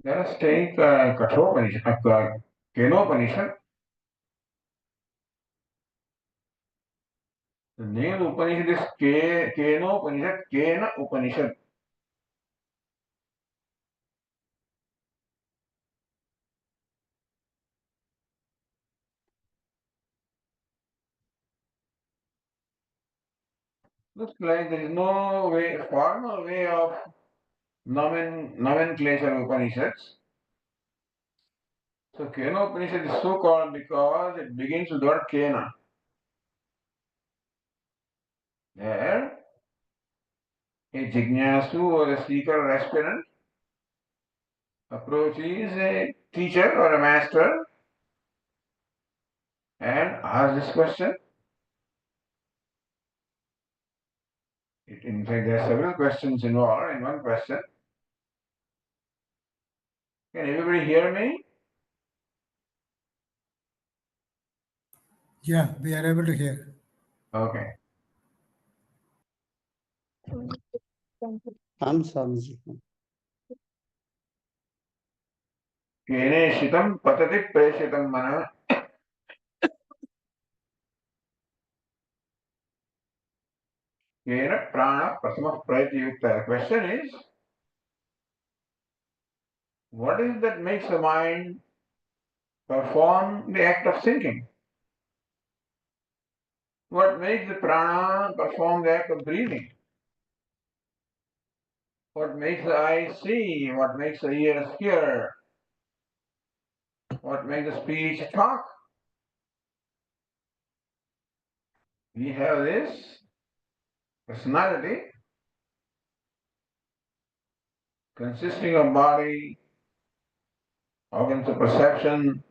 Let us take Kenopanisad. The name of the Upanishad is Kenopanisad, Kena Upanishad. Looks like there is no formal way of nomenclature of Upanishads. So Kenopanisad is so called because it begins with the word Kena. There, a jignasu or a seeker or aspirant approaches a teacher or a master and asks this question. In fact, there are several questions involved in one question. Can everybody hear me? Yeah, we are able to hear. Okay. Swamiji. केनेशितं पतति प्रेषितं मनः केन प्राणः प्रथमः प्रयतियुक्तः. The question is, what is that makes the mind perform the act of thinking? What makes the prana perform the act of breathing? What makes the eye see? What makes the ears hear? What makes the speech talk? We have this personality consisting of body, organs of perception,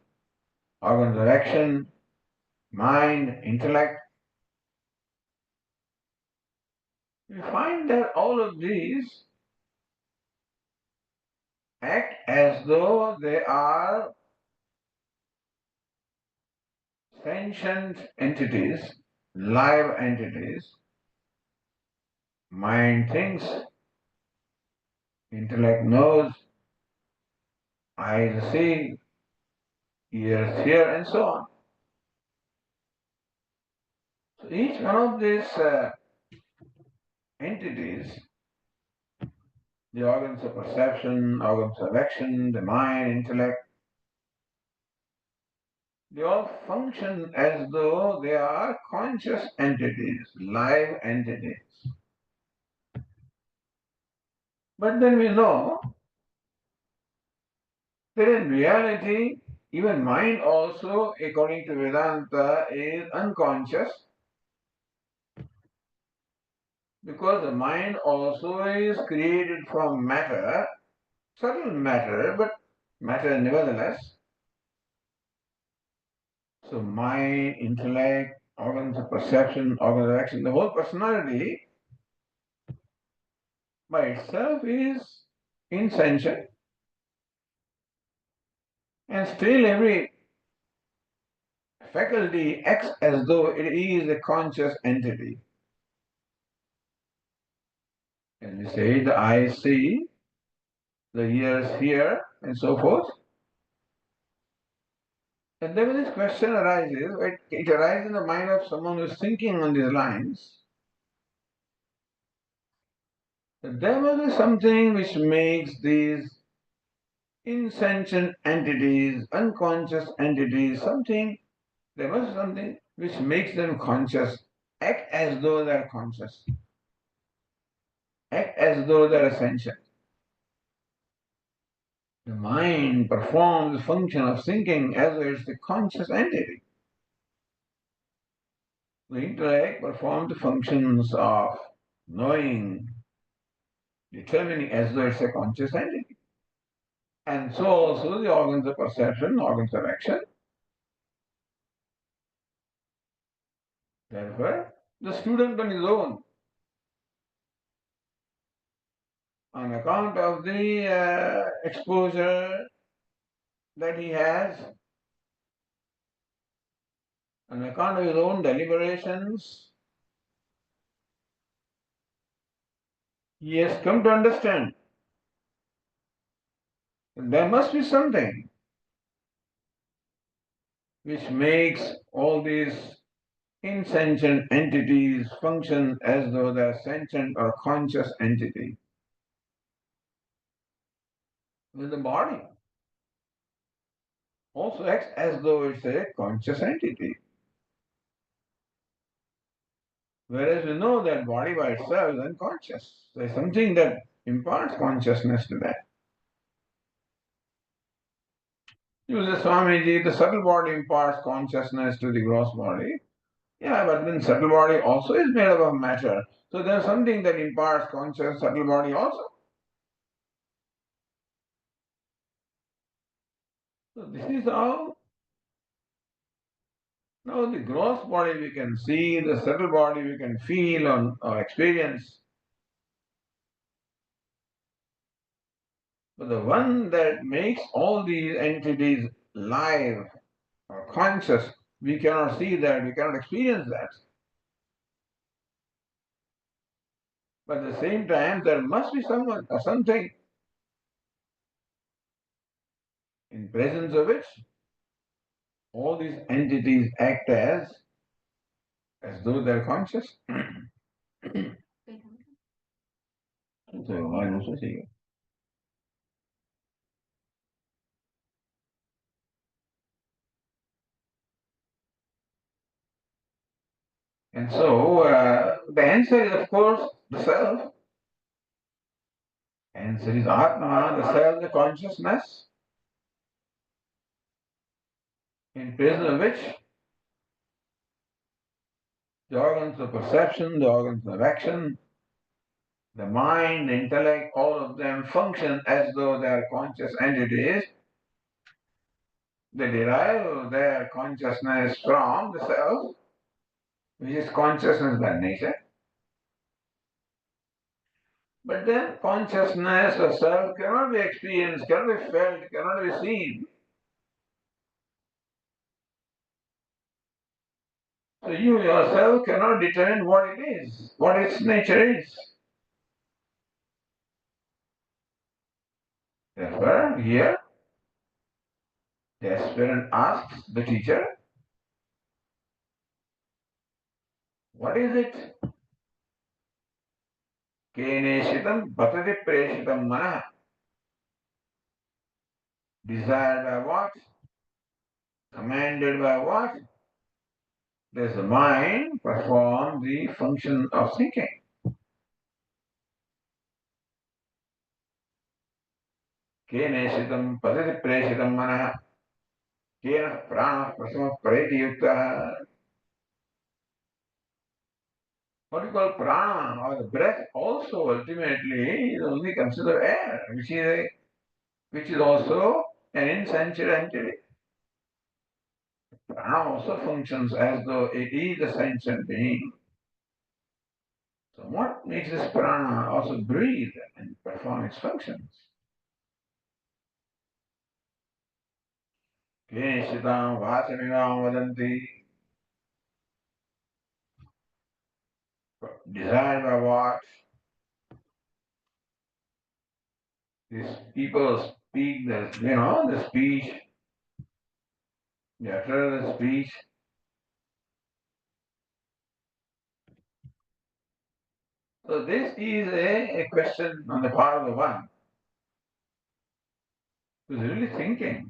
organs of action, mind, intellect. We find that all of these act as though they are sentient entities, live entities. Mind thinks, intellect knows, eyes see, ears hear, and so on. So each one of these entities, the organs of perception, organs of action, the mind, intellect, they all function as though they are conscious entities, live entities. But then we know that in reality, even mind also, according to Vedanta, is unconscious, because the mind also is created from matter, subtle matter, but matter nevertheless. So mind, intellect, organs of perception, organs of action, the whole personality by itself is insentient, and still every faculty acts as though it is a conscious entity. And we say the eyes see, the ears hear, and so forth. And then when this question arises, it arises in the mind of someone who is thinking on these lines. There must be something which makes these insentient entities, unconscious entities, there must be something which makes them conscious, act as though they are conscious, act as though they are sentient. The mind performs the function of thinking as though it's the conscious entity. The intellect performs the functions of knowing, determining as though it's a conscious entity. And so also the organs of perception, organs of action. Therefore, the student on his own, on account of the exposure that he has, on account of his own deliberations, he has come to understand that there must be something which makes all these insentient entities function as though they are sentient or conscious entities. With the body also acts as though it's a conscious entity. Whereas we know that body by itself is unconscious. There's something that imparts consciousness to that. You say, Swamiji, the subtle body imparts consciousness to the gross body. Yeah, but then subtle body also is made up of matter. So there's something that imparts conscious subtle body also. So this is how now the gross body we can see, the subtle body we can feel or experience. But the one that makes all these entities live or conscious, we cannot see that, we cannot experience that. But at the same time, there must be someone or something in presence of which all these entities act as though they're conscious. So I also see. And so the answer is, of course, the self. Answer is Atma, the self, the consciousness, in presence of which the organs of perception, the organs of action, the mind, the intellect, all of them function as though they are conscious entities. They derive their consciousness from the self, which is consciousness by nature. But then consciousness or self cannot be experienced, cannot be felt, cannot be seen. So you yourself cannot determine what it is, what its nature is. Therefore, here the aspirant asks the teacher, what is it? Keneshitam bhatati preshitam mana. Desired by what? Commanded by what? Does the mind perform the function of thinking? Keneshitam bhatati preshitam mana. Kena prana prasama preti yukta. What you call prana or the breath also ultimately is only considered air, which is also an insentient entity. Prana also functions as though it is a sentient being. So what makes this prana also breathe and perform its functions? Keshidam vachamimam vadanti. Desired by what? These people speak the speech, they utter the speech. So this is a question on the part of the one who's really thinking,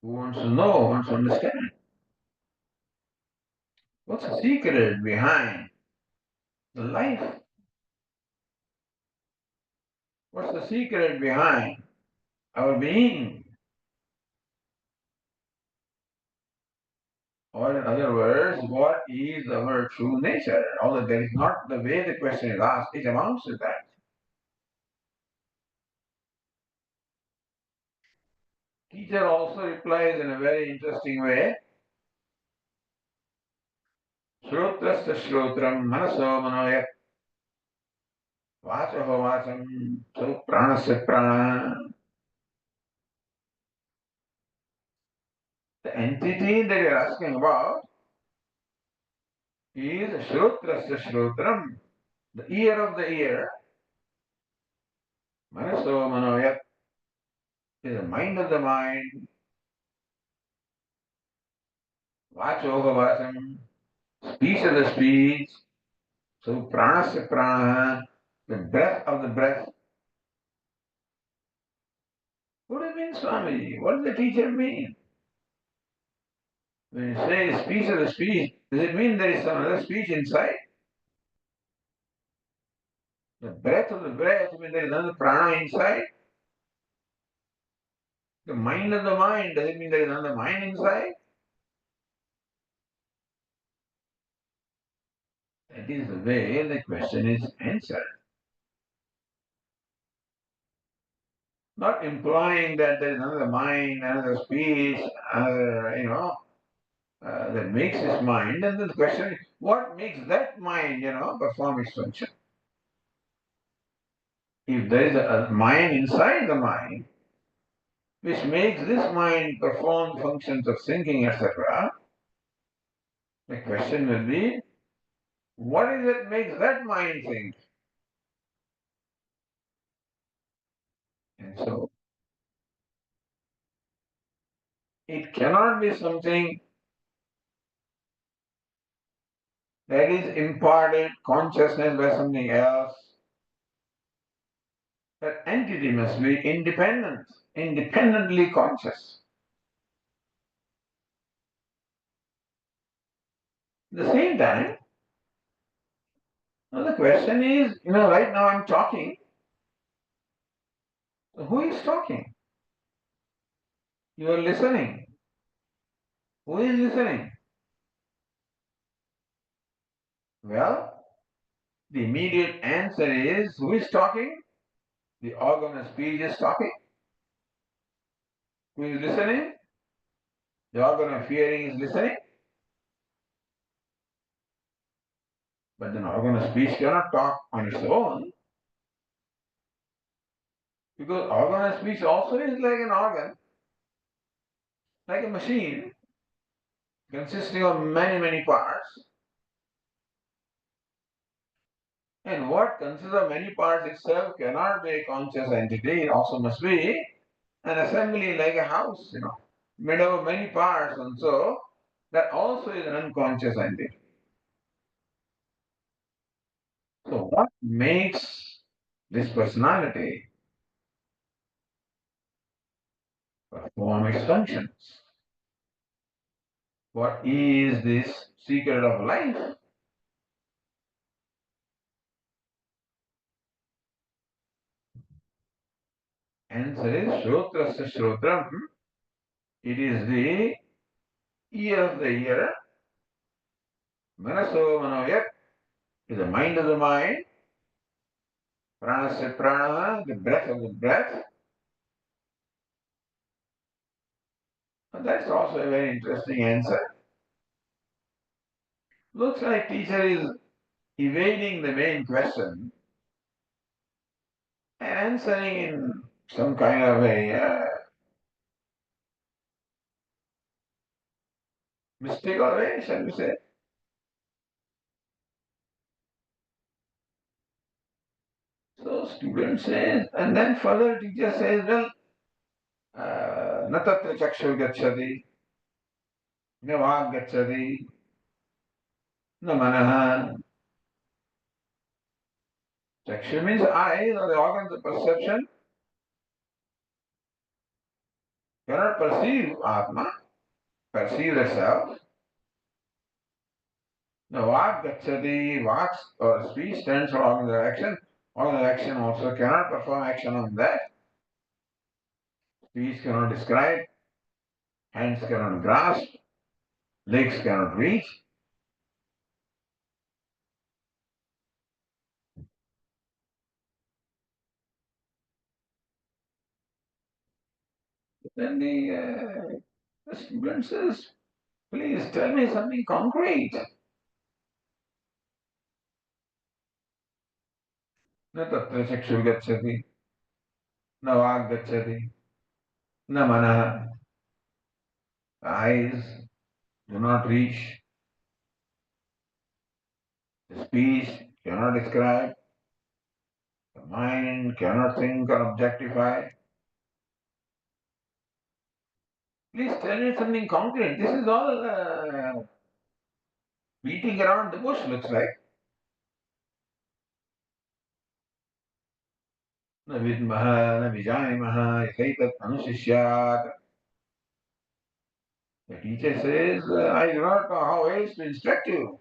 who wants to know, wants to understand. What's the secret behind the life? What's the secret behind our being? Or in other words, what is our true nature? Although that is not the way the question is asked, it amounts to that. Teacher also replies in a very interesting way. Shrotrasya shrotram manaso manoyat vachaho vacham so pranasya prana. The entity that you're asking about is Shrotrasya Shrotram, the ear of the ear. Manaso Manoyat is the mind of the mind. Vachoha Vacham, speech of the speech. So Pranasya Prana, the breath of the breath. What do you mean, Swami? What does the teacher mean? When you say speech of the speech, does it mean there is some other speech inside? The breath of the breath, I mean there is another prana inside? The mind of the mind, does it mean there is another mind inside? That is the way the question is answered. Not implying that there is another mind, another speech, another, that makes this mind. And then the question is, what makes that mind, perform its function? If there is a mind inside the mind, which makes this mind perform functions of thinking, etc., the question will be, what is it makes that mind think? And so, it cannot be something that is imparted consciousness by something else. That entity must be independent, independently conscious. At the same time, now the question is, right now I'm talking. So who is talking? You are listening. Who is listening? Well, the immediate answer is, who is talking? The organ of speech is talking. Who is listening? The organ of hearing is listening. But the organ of speech cannot talk on its own, because organ of speech also is like an organ, like a machine consisting of many, many parts. And what consists of many parts itself cannot be a conscious entity. It also must be an assembly like a house, made up of many parts, and so that also is an unconscious entity. So what makes this personality perform its functions? What is this secret of life? Answer is Shrotrasya Shrotram. It is the ear of the ear. Manaso Manoyat is the mind of the mind. Pranasya Prana, the breath of the breath. And that's also a very interesting answer. Looks like teacher is evading the main question and answering in some kind of a mystical way, shall we say. So student says, and then further teacher says, well, न तत्र चक्षुर् गच्छति न वाक् गच्छति न मनः. Chakshu means eyes or the organs of perception cannot perceive Atma, perceive the self. The Vak Gachati, Vak or speech stands for organ of action. Organ of action also cannot perform action on that. Speech cannot describe, hands cannot grasp, legs cannot reach. Then the student says, please tell me something concrete. न तत्र चक्षुः गच्छति न वाक् गच्छति न मनः. Eyes do not reach, the speech cannot describe, the mind cannot think or objectify. Please tell me something concrete. This is all beating around the bush, looks like. न विद्मः न विजानीमः यथैतत् अनुशिष्यात्. The teacher says, I do not know how else to instruct you.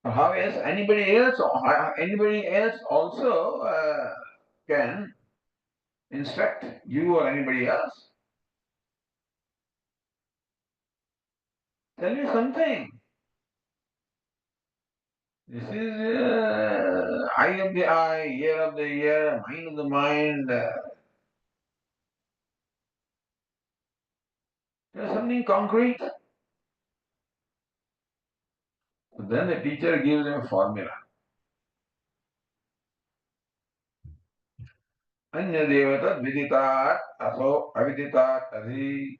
How else anybody else also can instruct you or anybody else. Tell me something. This is eye of the eye, ear of the ear, mind of the mind. There's something concrete. So then the teacher gives him a formula. Anyadeva tad viditat aso aviditat adhi.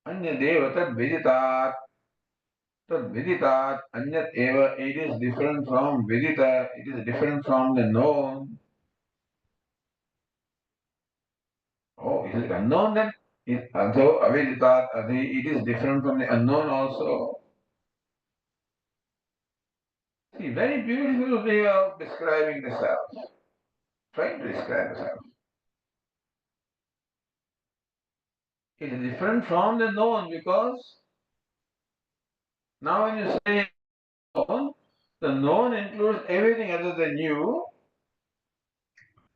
Anyadeva tad viditat. Tad viditat anyat eva. It is different from vidita. It is different from the known. Oh, is it unknown then? So aviditat adhi. It is different from the unknown also. See, very beautiful way of describing the self. Trying to describe the self. It is different from the known because now when you say known, the known includes everything other than you.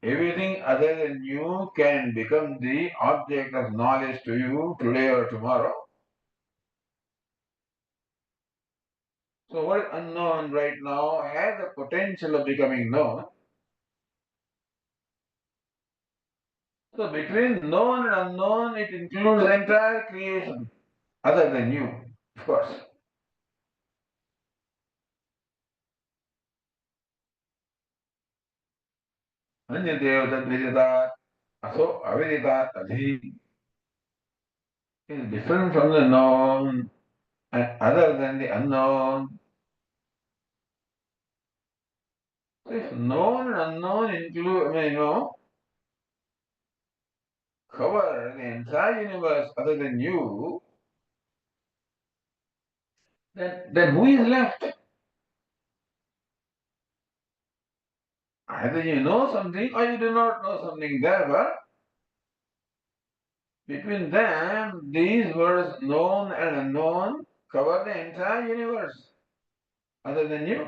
Everything other than you can become the object of knowledge to you today or tomorrow. So what is unknown right now has the potential of becoming known. So between known and unknown, it includes the entire creation, other than you, of course. Anyadev tadviditat aso aviditat adhi is different from the known and other than the unknown. So if known and unknown include, cover the entire universe other than you, then who is left? Either you know something or you do not know something. Therefore, between them, these words known and unknown cover the entire universe other than you.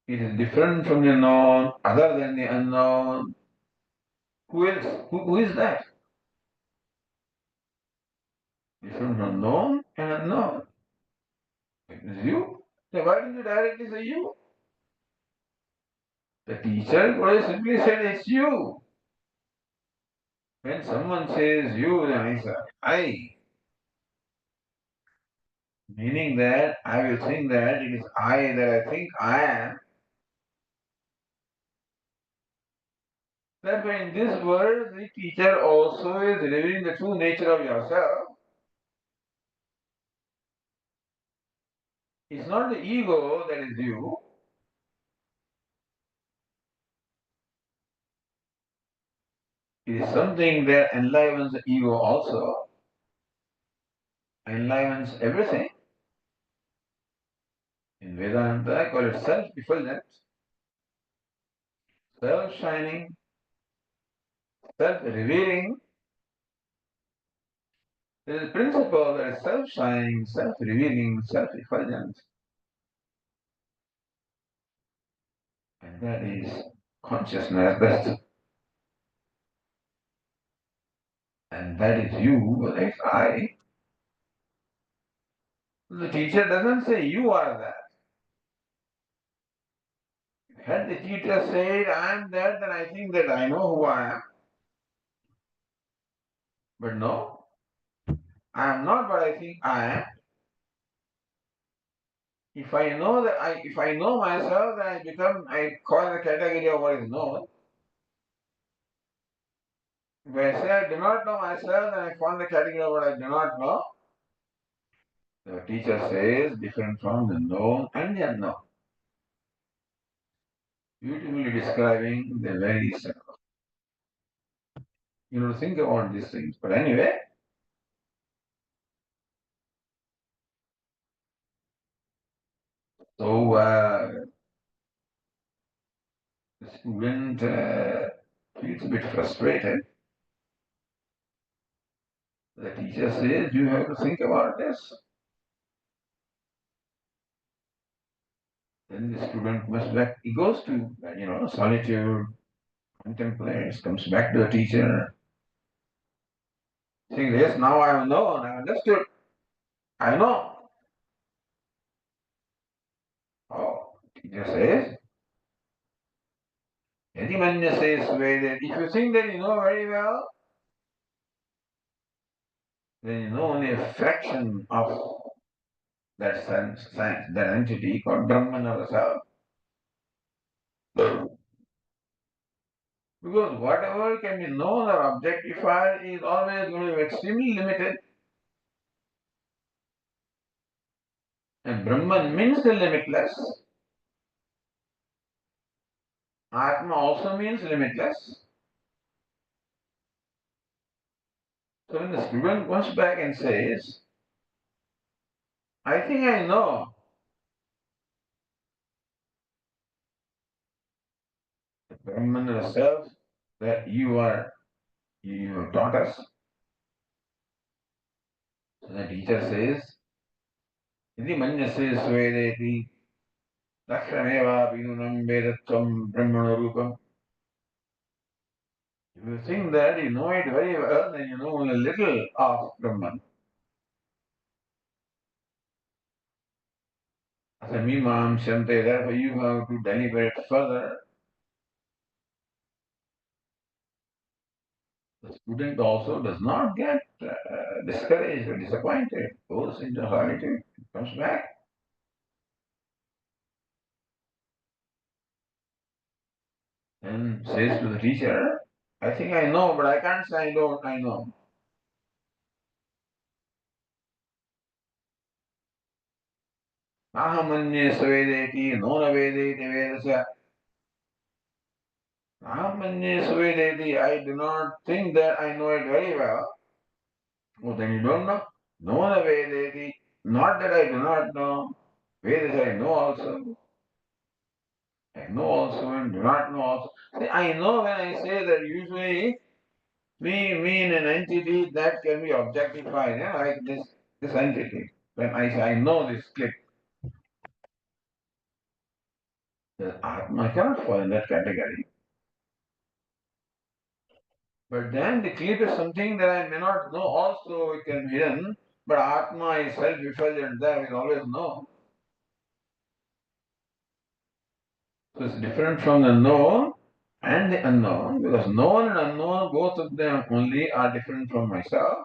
It is different from the known, other than the unknown. Who else? Who is that? Different from known and unknown. It is you. Then why didn't you directly say you? The teacher could have simply said it's you. When someone says you, then I say I. Meaning that I will think that it is I that I think I am. Therefore, in this world, the teacher also is revealing the true nature of yourself. It's not the ego that is you. It is something that enlivens the ego also, enlivens everything. In Vedanta, I call it self-effulgent, self-shining, self-revealing. There is a principle that is self-shining, self-revealing, self-effulgent. And that is consciousness. And that is you, that is I. The teacher doesn't say you are that. Had the teacher said, I am that, then I think that I know who I am. But no, I am not what I think I am. If I know myself, then I call the category of what is known. If I say I do not know myself, then I fall the category of what I do not know. The teacher says different from the known and the unknown. Beautifully describing the very simple. You know, think about these things. But anyway, so the student feels a bit frustrated. The teacher says, you have to think about this. Then the student must back, he goes to, solitude, contemplates, comes back to the teacher, saying, yes, now I have known, I have understood, I know. Oh, teacher says, Yadimanya says, that if you think that you know very well, then you know only a fraction of that sense, that entity called Brahman or self. Because whatever can be known or objectified is always going to be extremely limited. And Brahman means the limitless. Atma also means limitless. So when the student comes back and says, I think I know the Brahman or self that you have taught us. So the teacher says, Iti manyase svedeti lakshameva vinunam vedatvam brahmana rupam. If you think that you know it very well, then you know only a little of Brahman. Asamimam shante, therefore you have to deliberate further. The student also does not get discouraged or disappointed, goes into solitude, comes back, and says to the teacher, I think I know, but I can't say I don't, I know. Ahamanye svedeti, nona vedeti vedasya. Ahamanye svedeti, I do not think that I know it very well. Oh, then you don't know. Nona vedeti, not that I do not know. Vedasya, I know also. I know also and do not know also. See, I know when I say that usually we mean an entity that can be objectified, like this entity. When I say I know this clip, the Atma cannot fall in that category. But then the clip is something that I may not know also, it can be hidden, but Atma is self-effulgent there, we always know. So it's different from the known and the unknown, because known and unknown, both of them only are different from myself.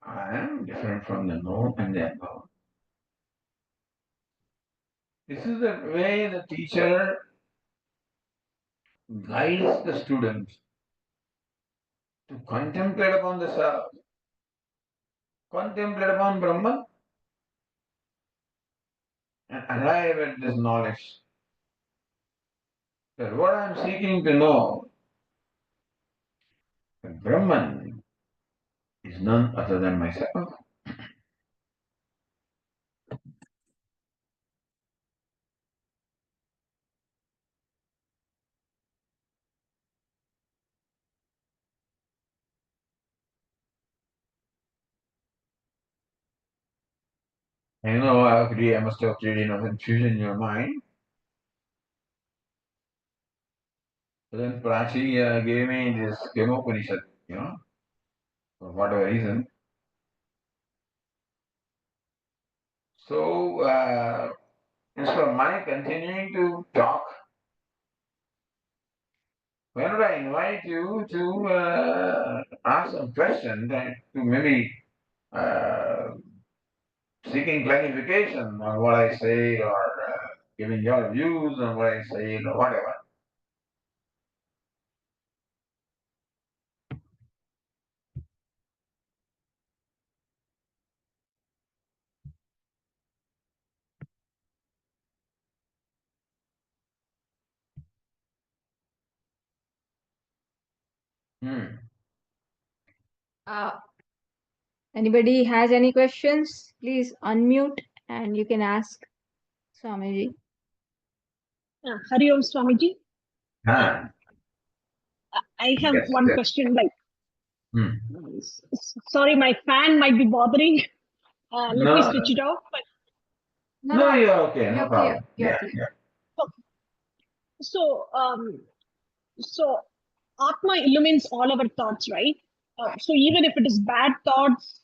I am different from the known and the unknown. This is the way the teacher guides the student to contemplate upon the self, contemplate upon Brahman, and arrive at this knowledge that what I am seeking to know, that Brahman is none other than myself. I know I must have created confusion in your mind. So then Prachi gave me this Kenopanisad, for whatever reason. So instead of my continuing to talk, why don't I invite you to ask some questions and to maybe uh, seeking clarification on what I say or giving your views on what I say or whatever. Hmm. Uh, Anybody has any questions? Please unmute and you can ask Swamiji. Hari Om Swamiji. Ah, I have yes, one yes. question. Like, Hmm. sorry, my fan might be bothering. Let me No, switch it off. But no, you're okay, no You're problem. clear. You're Yeah, clear. yeah. so, so Atma illumines all our thoughts, right? So even if it is bad thoughts,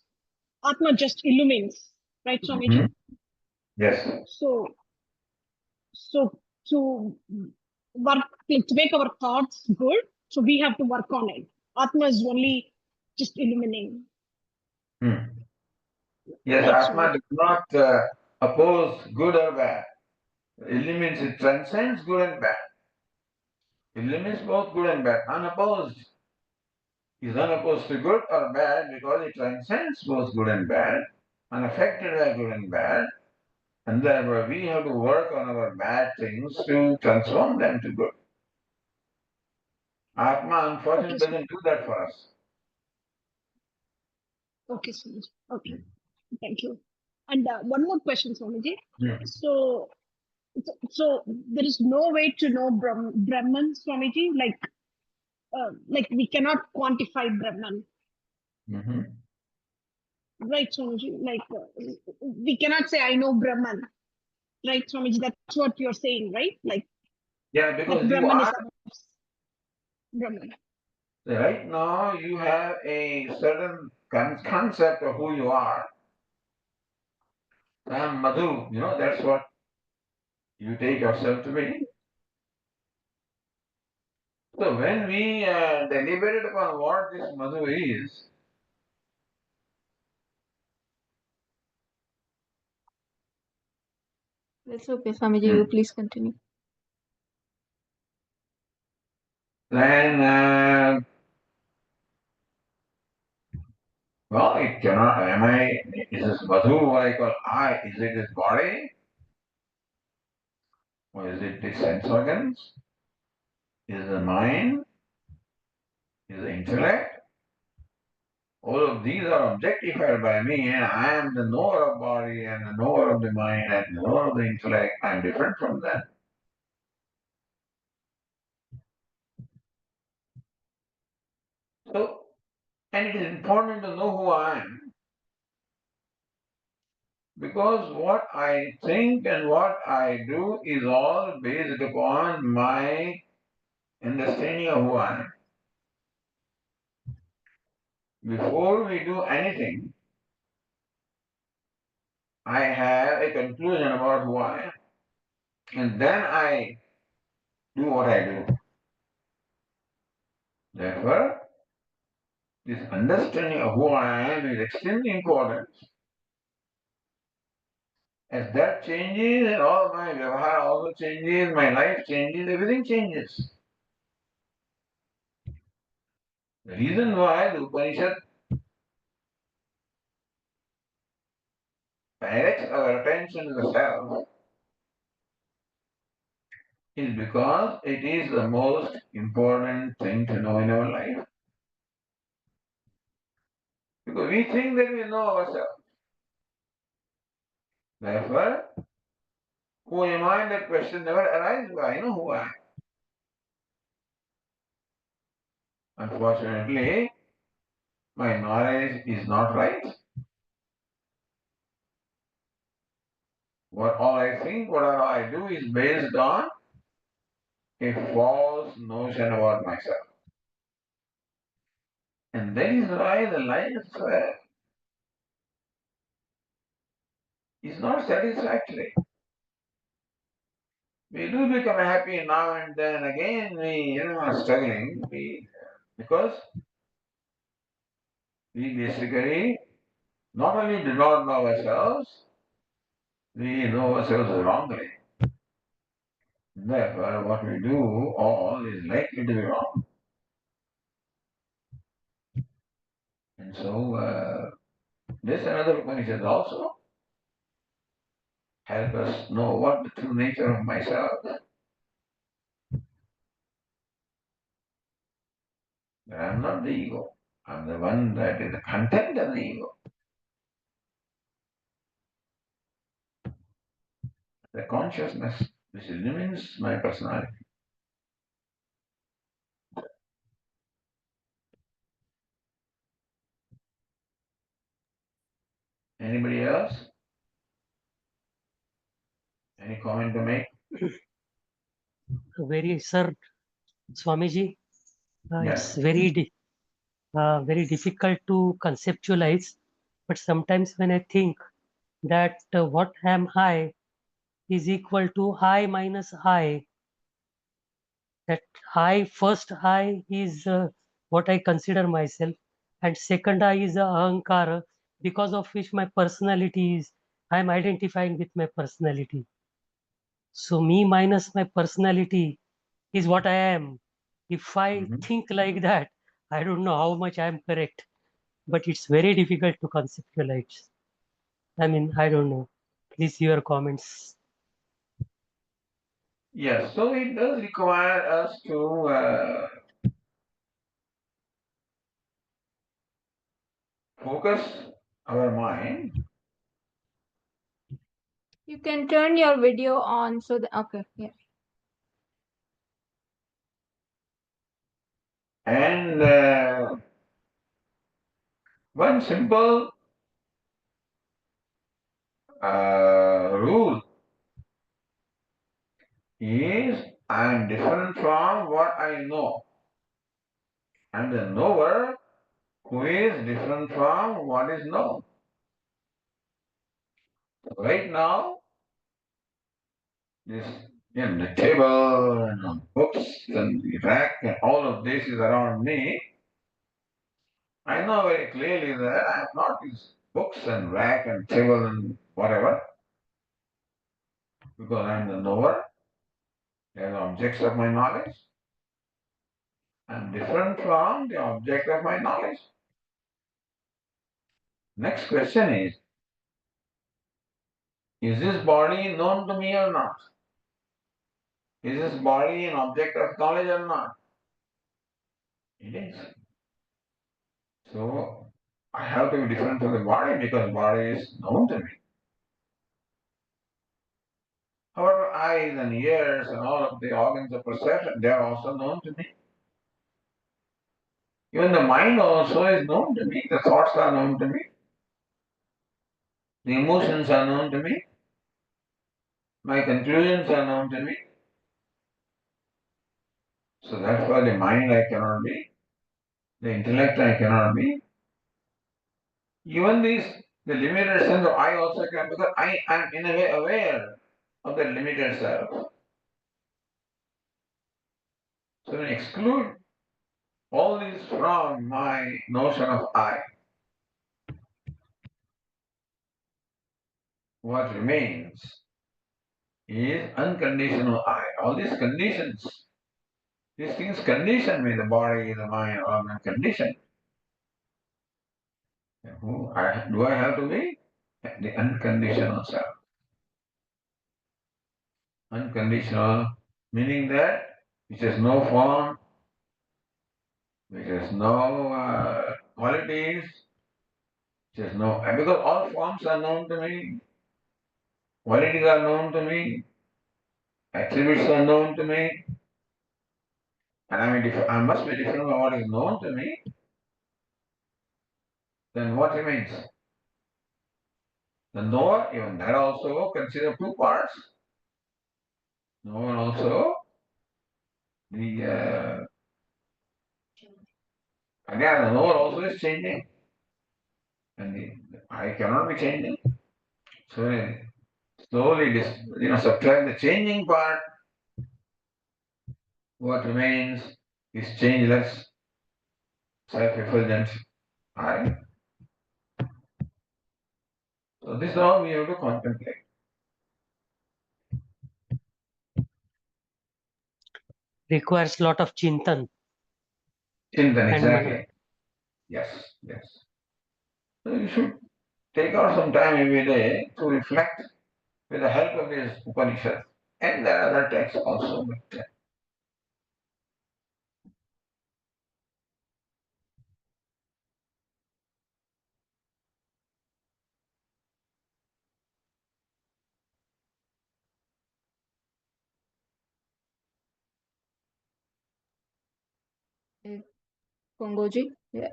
Atma just illumines, right, Swamiji? Mhm. Yes. So, so to work to make our thoughts good, so we have to work on it. Atma is only just illuminating. Hmm. Yes, Right, Atma Swamiji? does not oppose good or bad. It means it transcends good and bad. It limits both good and bad. Unopposed is unopposed to good or bad because it transcends both good and bad, unaffected by good and bad, and therefore we have to work on our bad things to transform them to good. Atma unfortunately Okay, doesn't do that for us. okay, Swamiji. Okay, thank you. And one more question, Swamiji. Hmm. So, so there is no way to know Brahman, Swamiji. Like we cannot quantify Brahman, Mm-hmm. right, Swamiji? Like we cannot say I know Brahman, right, Swamiji? That's what you're saying, right? Like Yeah, that because you Brahman is are, Brahman. right now, you have a certain concept of who you are. I am Madhu, that's what you take yourself to be. So when we deliberate upon what this Madhu is, That's okay, Swamiji. hmm, You please continue. then, well, it cannot, is this Madhu what I call I? Is it his body? Or is it the sense organs? Is it the mind? Is it the intellect? All of these are objectified by me, and I am the knower of body and the knower of the mind and the knower of the intellect. I am different from that. So, and it is important to know who I am because what I think and what I do is all based upon my understanding of who I am. Before we do anything, I have a conclusion about who I am, and then I do what I do. Therefore, this understanding of who I am is extremely important. As that changes, and all my vyavahara also changes, my life changes, everything changes. The reason why the Upanishad directs our attention to the self is because it is the most important thing to know in our life. Because we think that we know ourselves. Therefore, who am I? That question never arises. I know who I am. Unfortunately, my knowledge is not right. What all I think, whatever I do is based on a false notion about myself. And that is why the life is not satisfactory. We do become happy now and then. Again, we are struggling. Because we basically not only do not know ourselves, we know ourselves wrongly. Therefore, what we do all is likely to be wrong. And so, this another Upanishad also help us know what the true nature of myself. That I am not the ego. I am the one that is the content of the ego. The consciousness which illumines my personality. Anybody else? Any comment to make? Very, sir, Swamiji, it's Yes. very difficult to conceptualize. But sometimes when I think that what am I is equal to I minus I, that first I is what I consider myself, and second I is ahankara, because of which my personality is, I am identifying with my personality. So me minus my personality is what I am. If I Mhm. think like that, I don't know how much I am correct, but it's very difficult to conceptualize. I mean, I don't know. Please, your comments. Yes, so it does require us to focus our mind. You can turn your video on so that, okay, yeah. And one simple rule is I am different from what I know. I'm the knower who is different from what is known. Right now, this the table and the books and the rack and all of this is around me. I know very clearly that I am not these books and rack and table and whatever, because I am the knower. They are objects of my knowledge. I am different from the object of my knowledge. Next question is this body known to me or not? Is this body an object of knowledge or not? It is. So I have to be different from the body because body is known to me. However, eyes and ears and all of the organs of perception, they are also known to me. Even the mind also is known to me. The thoughts are known to me. The emotions are known to me. My conclusions are known to me. So that's why the mind I cannot be. The intellect I cannot be. Even the limited sense of I also can, because I am in a way aware of the limited self. So when I exclude all this from my notion of I, what remains is unconditional I. All these conditions, these things condition me, the body, the mind, all are conditioned. Do I have to be? The unconditional self. Unconditional, meaning that which has no form, which has no qualities, which has no, because all forms are known to me, qualities are known to me, attributes are known to me, and I must be different from what is known to me, then what remains? The knower, even that also consider two parts. Knower also, the again the knower also is changing, and I cannot be changing. So slowly, subtract the changing part, What remains is changeless, self-effulgent I. So this is all we have to contemplate. Requires lot of chintan. Chintan, And exactly. mana. Yes, yes. So you should take out some time every day to reflect with the help of this Upanishad. And there are other texts also. But Kongoji? Yeah.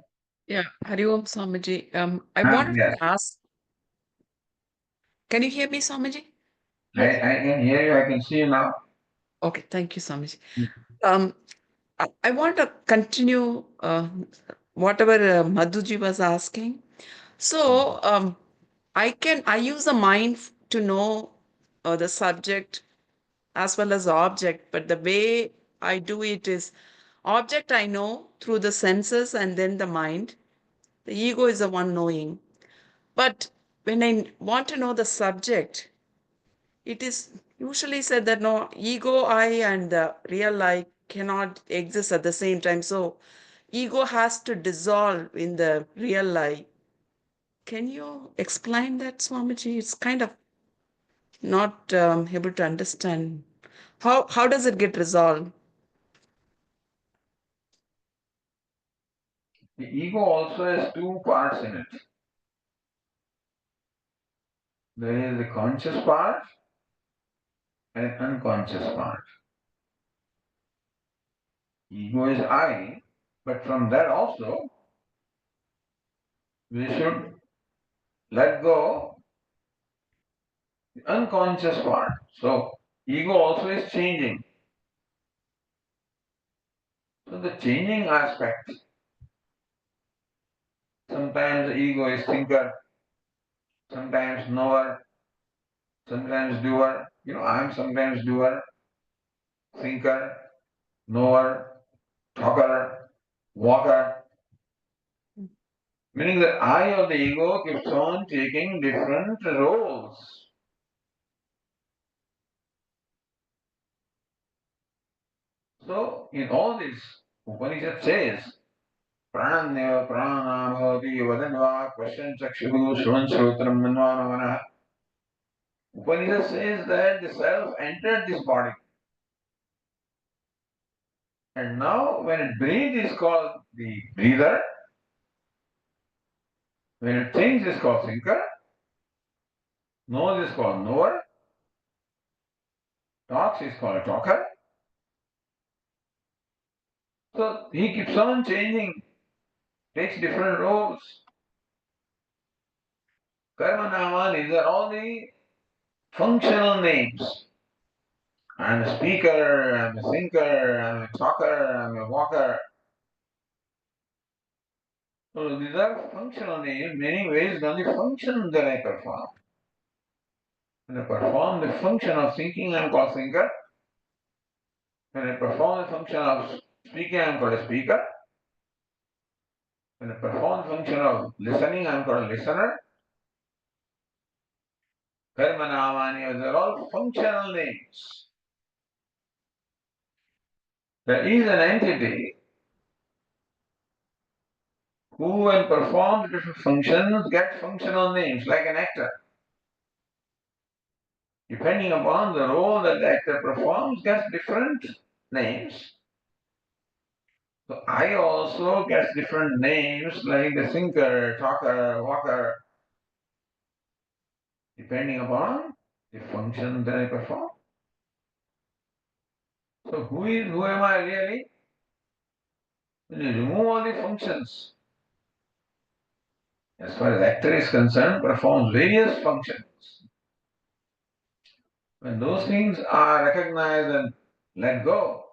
Yeah, Hari Om Swamiji. I wanted yes, to ask, can you hear me, Swamiji? Yes. I can hear you, I can see you now. Okay, thank you, Swamiji. Um, I want to continue whatever Madhuji was asking. So, I use the mind to know the subject as well as the object, but the way I do it is object I know through the senses and then the mind. The ego is the one knowing. But when I want to know the subject, it is usually said that no, ego I and the real I cannot exist at the same time. So ego has to dissolve in the real I. Can you explain that, Swamiji? It's kind of not able to understand. How does it get resolved? The ego also has two parts in it. There is the conscious part and unconscious part. Ego is I, but from that also we should let go the unconscious part. So ego also is changing. So the changing aspect, sometimes the ego is thinker, sometimes knower, sometimes doer. I am sometimes doer, thinker, knower, talker, walker. Meaning the I of the ego keeps on taking different roles. So in all this, Upanishad says, Prananya pranamavati vadanva question chakshuhu shruvan shrotram manvanavana. Upanishad says that the self entered this body. And now when it breathes is called the breather. When it thinks is called thinker. Knows is called knower. Talks is called talker. So he keeps on changing, takes different roles. Karma naman, these are all the functional names. I'm a speaker, I'm a thinker, I'm a talker, I'm a walker. So these are functional names, meaning based on the function that I perform. When I perform the function of thinking, I'm called thinker. When I perform the function of speaking, I'm called a speaker. When I perform the function of listening, I'm called a listener. Karma namani, these are all functional names. There is an entity who, when performs different functions, gets functional names, like an actor. Depending upon the role that the actor performs, gets different names. So I also gets different names, like the thinker, talker, walker, depending upon the function that I perform. So who am I really? When you remove all the functions, as far as actor is concerned, performs various functions. When those things are recognized and let go,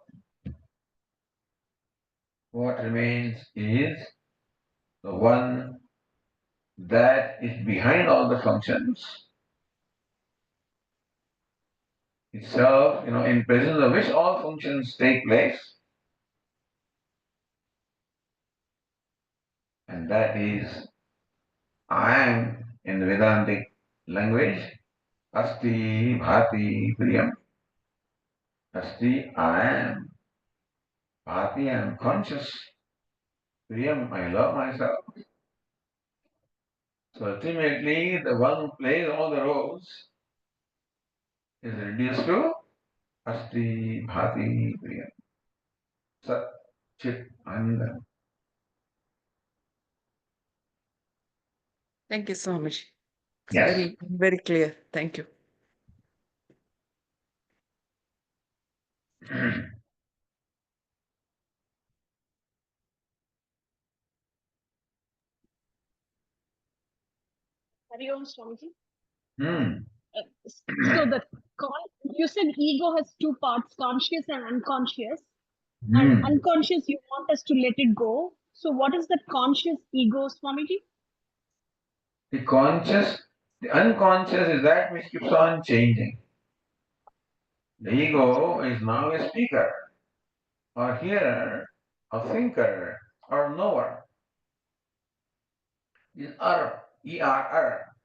what remains is the one that is behind all the functions, itself, in presence of which all functions take place. And that is I am in the Vedantic language, Asti Bhati Priyam. Asti, I am. Bhati, I am conscious. Priyam, I love myself. So ultimately, the one who plays all the roles is reduced to Asti Bhati Priyam. Sat Chit Ananda. Thank you so much. It's Yes. very, very clear. Thank you. Hari Om, Swamiji. Hmm. So you said ego has two parts, conscious and unconscious. And Hmm. unconscious, you want us to let it go. So what is that conscious ego, Swamiji? The unconscious is that which keeps on changing. The ego is now a speaker, or hearer, or thinker, or knower. Is ERR,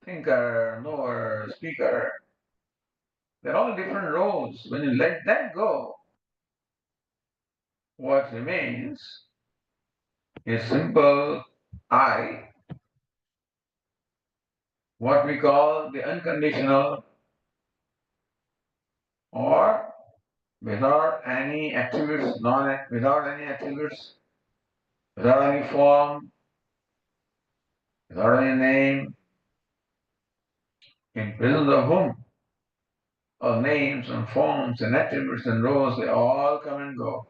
thinker, knower, speaker. They're all different roles. When you let that go, what remains is simple I, what we call the unconditional, or without any attributes, without any attributes, without any form, without any name, in presence of whom all names and forms and attributes and roles, they all come and go.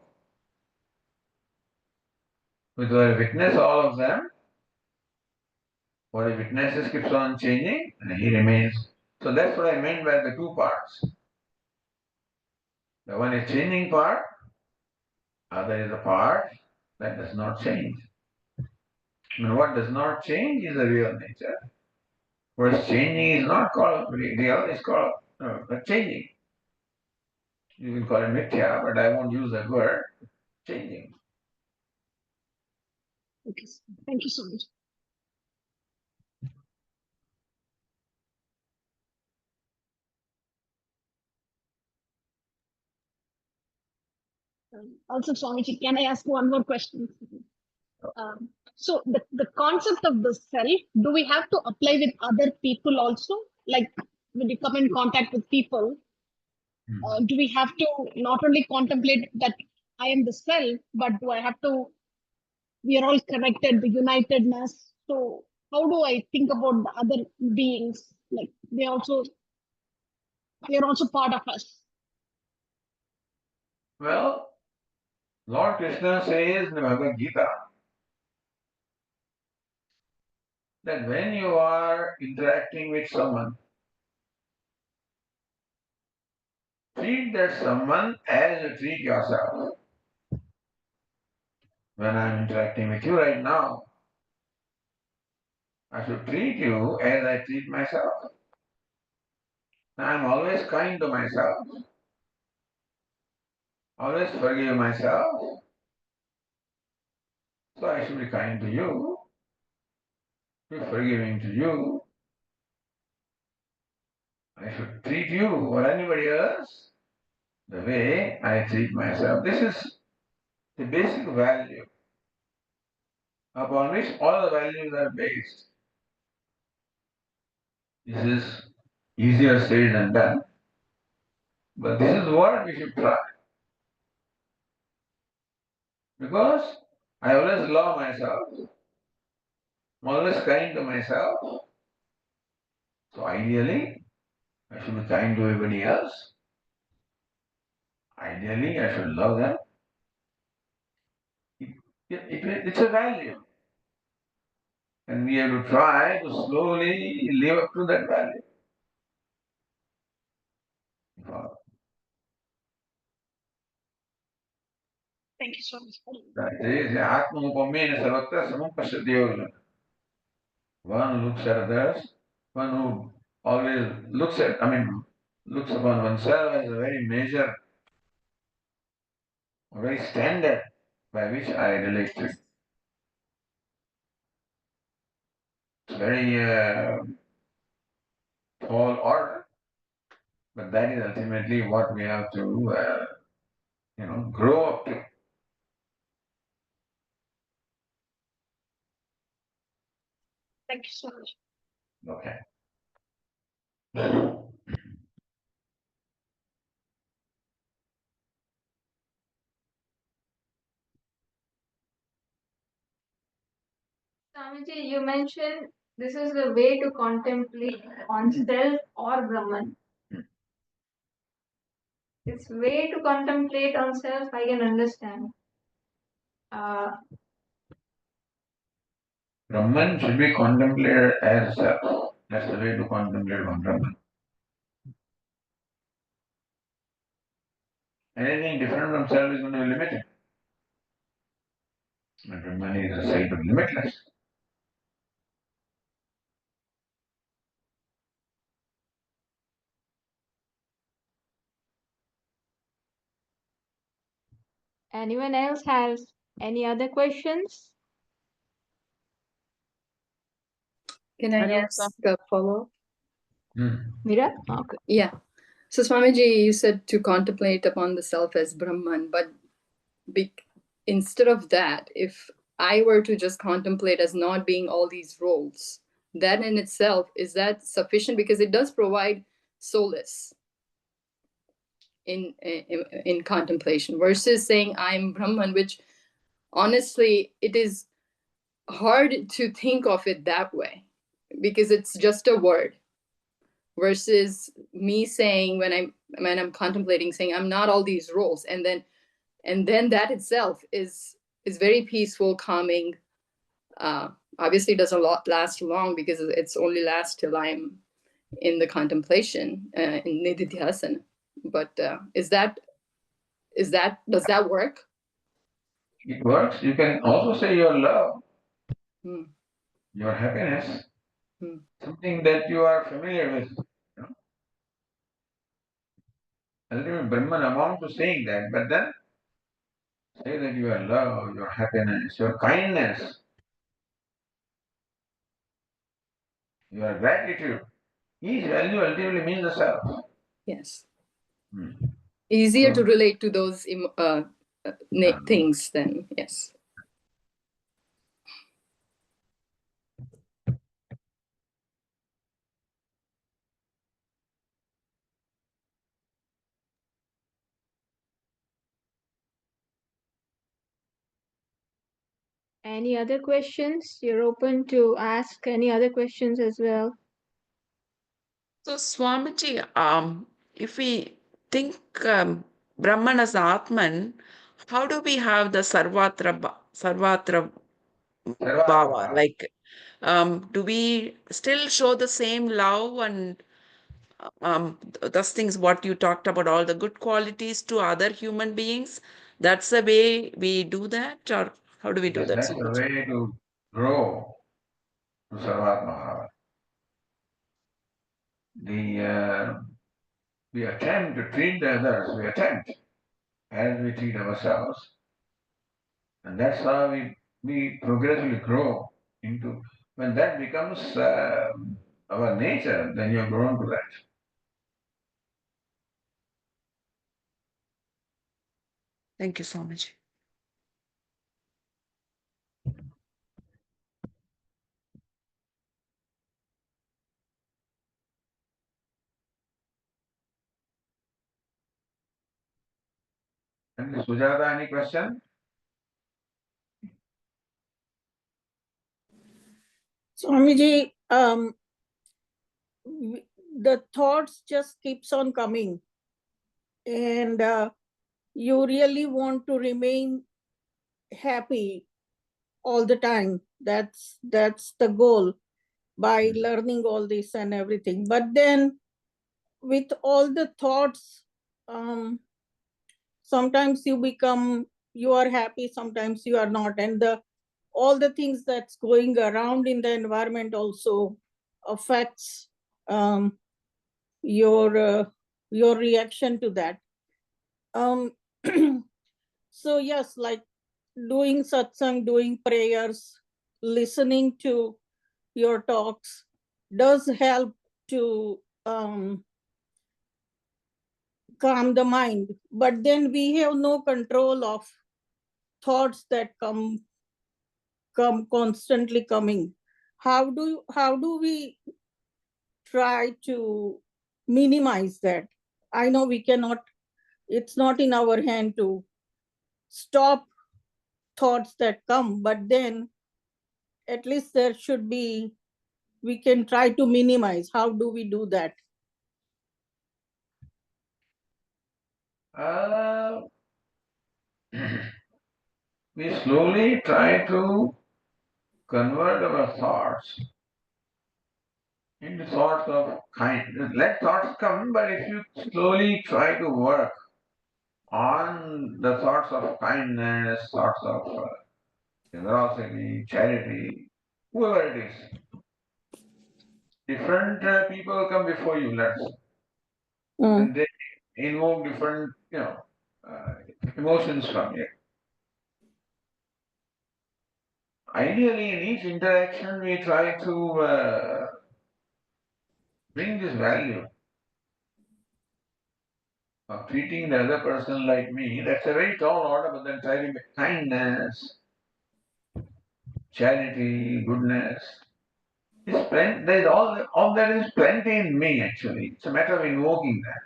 With our witness all of them, what he witnesses keeps on changing and he remains. So that's what I meant by the two parts. The one is changing part, other is the part that does not change. What does not change is the real nature. Whereas changing is not called real, it's called changing. You can call it mithya, but I won't use that word, changing. Okay, thank you so much. Also, Swamiji, can I ask one more question? So the concept of the self, do we have to apply with other people also? Like when you come in contact with people, do we have to not only contemplate that I am the self, but do I have to, we are all connected, the unitedness. So how do I think about the other beings? Like they are also part of us. Well, Lord Krishna says in the Bhagavad Gita that when you are interacting with someone, treat that someone as you treat yourself. When I'm interacting with you right now, I should treat you as I treat myself. I'm always kind to myself, always forgive myself. So I should be kind to you, be forgiving to you. I should treat you or anybody else the way I treat myself. This is the basic value upon which all the values are based. This is easier said than done, but this is what we should try. Because I always love myself, I'm always kind to myself. So ideally, I should be kind to everybody else. Ideally, I should love them. It's a value. And we have to try to slowly live up to that value. Thank you so much. That is Atma-upamena sarvatra samam pashyati Arjuna. One who looks at others, one who always looks at, looks upon oneself as a very major, a very standard by which I relate to it. It's very tall order, but that is ultimately what we have to, grow up to. Thank you so much. Okay. Swamiji, you mentioned this is the way to contemplate on self or Brahman. This way to contemplate on self, I can understand. Brahman should be contemplated as self. That's the way to contemplate on Brahman. Anything different from self is going to be limited. And Brahman is a self of limitless. Anyone else has any other questions? Can I Hello, ask a follow-up? Mira? Okay. Yeah. So Swamiji, you said to contemplate upon the self as Brahman, but instead of that, if I were to just contemplate as not being all these roles, that in itself, is that sufficient? Because it does provide solace in contemplation versus saying I'm Brahman, which honestly, it is hard to think of it that way because it's just a word versus me saying when I'm contemplating saying I'm not all these roles, and then that itself is very peaceful, calming. Obviously it doesn't last long because it's only lasts till I'm in the contemplation in nididhyasana. But does that work? It works. You can also say your love, Hmm. your happiness, Hmm. something that you are familiar with. Doesn't even Brahman amount to saying that, but then say that your love, your happiness, your kindness, your gratitude. Each value ultimately means the self. Yes. Hmm. Easier So, to relate to those things then, yes. Any other questions? You're open to ask any other questions as well. So, Swamiji, if we think Brahman as Atman, how do we have the Sarvatra Bhava? Like, do we still show the same love and those things what you talked about, all the good qualities to other human beings? That's the way we do that, or how do we do yes, that, that's the Swamiji? way to grow to Sarvatma. We attempt to treat the others, we attempt as we treat ourselves. And that's how we progressively grow into, when that becomes our nature, then you're grown to that. Thank you, Swamiji. And Sujata, any question? Swamiji, the thoughts just keeps on coming, and you really want to remain happy all the time. That's the goal by learning all this and everything. But then with all the thoughts, sometimes you are happy, sometimes you are not, and all the things that's going around in the environment also affects your your reaction to that. So yes, like doing satsang, doing prayers, listening to your talks does help to calm the mind, but then we have no control of thoughts that come constantly coming. How do we try to minimize that? I know we cannot, it's not in our hand to stop thoughts that come, but then at least there should be, we can try to minimize. How do we do that? We slowly try to convert our thoughts into thoughts of kindness. Let thoughts come, but if you slowly try to work on the thoughts of kindness, thoughts of generosity, charity, whoever it is, different people come before you, let's say, and they invoke different, emotions from you. Ideally, in each interaction, we try to bring this value of treating the other person like me. That's a very tall order, but then try to be kindness, charity, goodness. There's all that is plenty in me, actually. It's a matter of invoking that.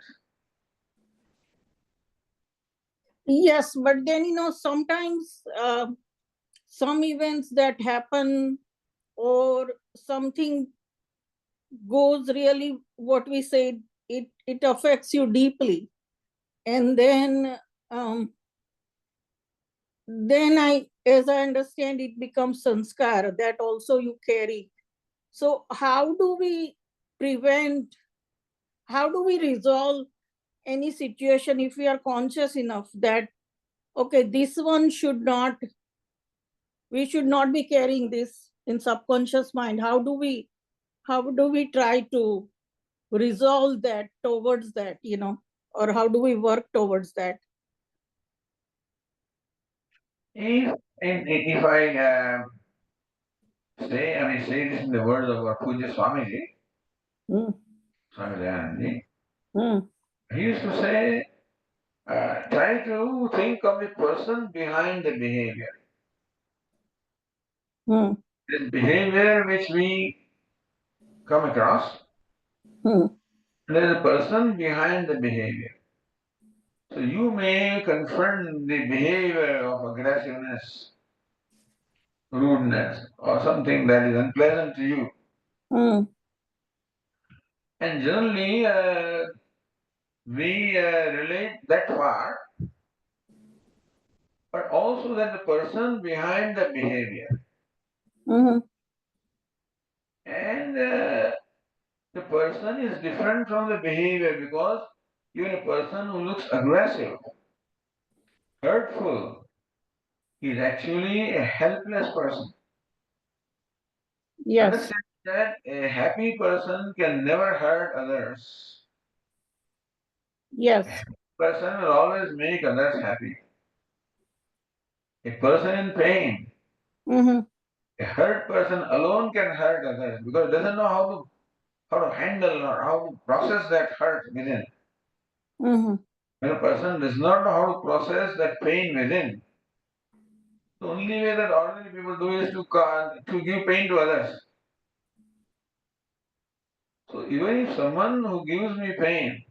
Yes, but then, sometimes some events that happen or something goes really, what we say, it affects you deeply. And then as I understand, it becomes sanskar that also you carry. So how do we resolve any situation if we are conscious enough that, okay, this one we should not be carrying this in subconscious mind? How do we try to resolve that towards that, or how do we work towards that? If I say this in the words of our Pujya Swamiji, Swami Dayananda, he used to say, try to think of the person behind the behavior. The behavior which we come across, there is a person behind the behavior. So you may confront the behavior of aggressiveness, rudeness, or something that is unpleasant to you. And generally, we relate that far, but also that the person behind the behavior. And the person is different from the behavior, because even a person who looks aggressive, hurtful, is actually a helpless person. Yes. Understand that a happy person can never hurt others. Yes. A happy person will always make others happy. A person in pain, a hurt person alone can hurt others because it doesn't know how to handle or how to process that hurt within. When a person does not know how to process that pain within, the only way that ordinary people do is to give pain to others. So even if someone who gives me pain,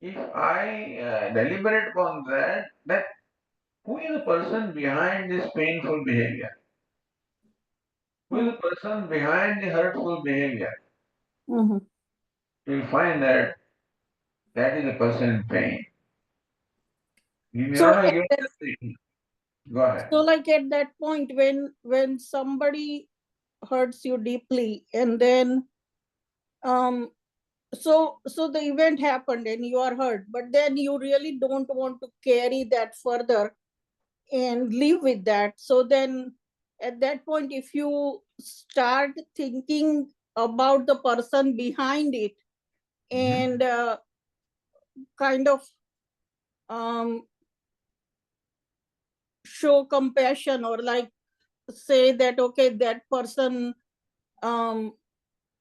if I deliberate upon that who is the person behind this painful behavior? Who is the person behind the hurtful behavior? You will find that is the person in pain. You may So not have given the pain. Go ahead. So like at that point when somebody hurts you deeply, and then so the event happened and you are hurt, but then you really don't want to carry that further and live with that. So then at that point, if you start thinking about the person behind it, and kind of show compassion, or like say that, okay, that person, I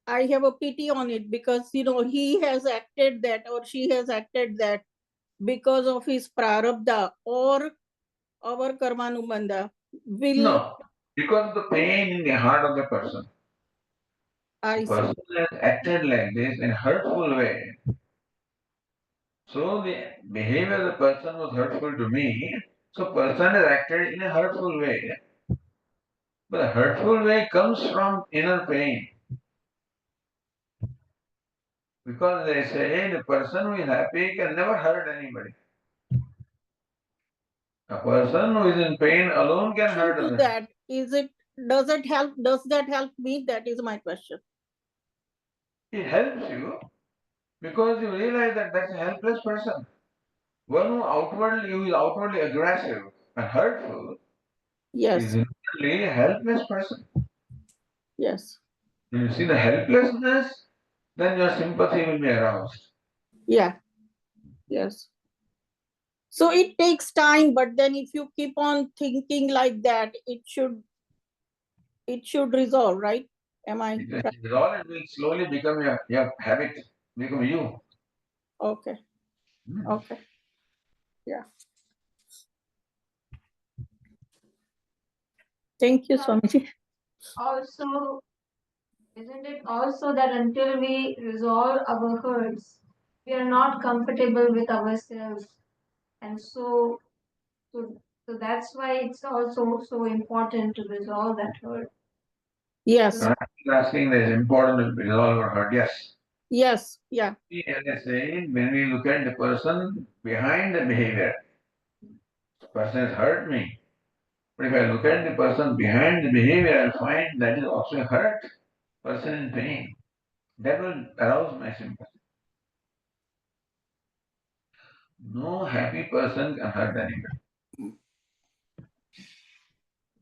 have a pity on it because, he has acted that or she has acted that because of his prarabdha or our karmanubandha. No, because of the pain in the heart of the person. I The person has acted like this in a hurtful way. So the behavior of the person was hurtful to me. So person has acted in a hurtful way. But a hurtful way comes from inner pain. Because they say the person who is happy can never hurt anybody. A person who is in pain alone can hurt to others. that. Does that help me? That is my question. It helps you because you realize that that's a helpless person. One who is outwardly aggressive and hurtful Yes. is inwardly a helpless person. Yes. When you see the helplessness, then your sympathy will be aroused. Yeah. Yes. So it takes time, but then if you keep on thinking like that, it should resolve, right? Am I It right? will resolve and will slowly become your habit, become you. Okay. Okay. Yeah. Thank you, Swamiji. Also, isn't it also that until we resolve our hurts, we are not comfortable with ourselves, and so that's why it's also so important to resolve that hurt. Yes. I'm asking that it's important to resolve our hurt. Yes. Yes. Yeah. As I say, when we look at the person behind the behavior, the person has hurt me. But if I look at the person behind the behavior, I'll find that is also a hurt person in pain. That will arouse my sympathy. No happy person can hurt anybody.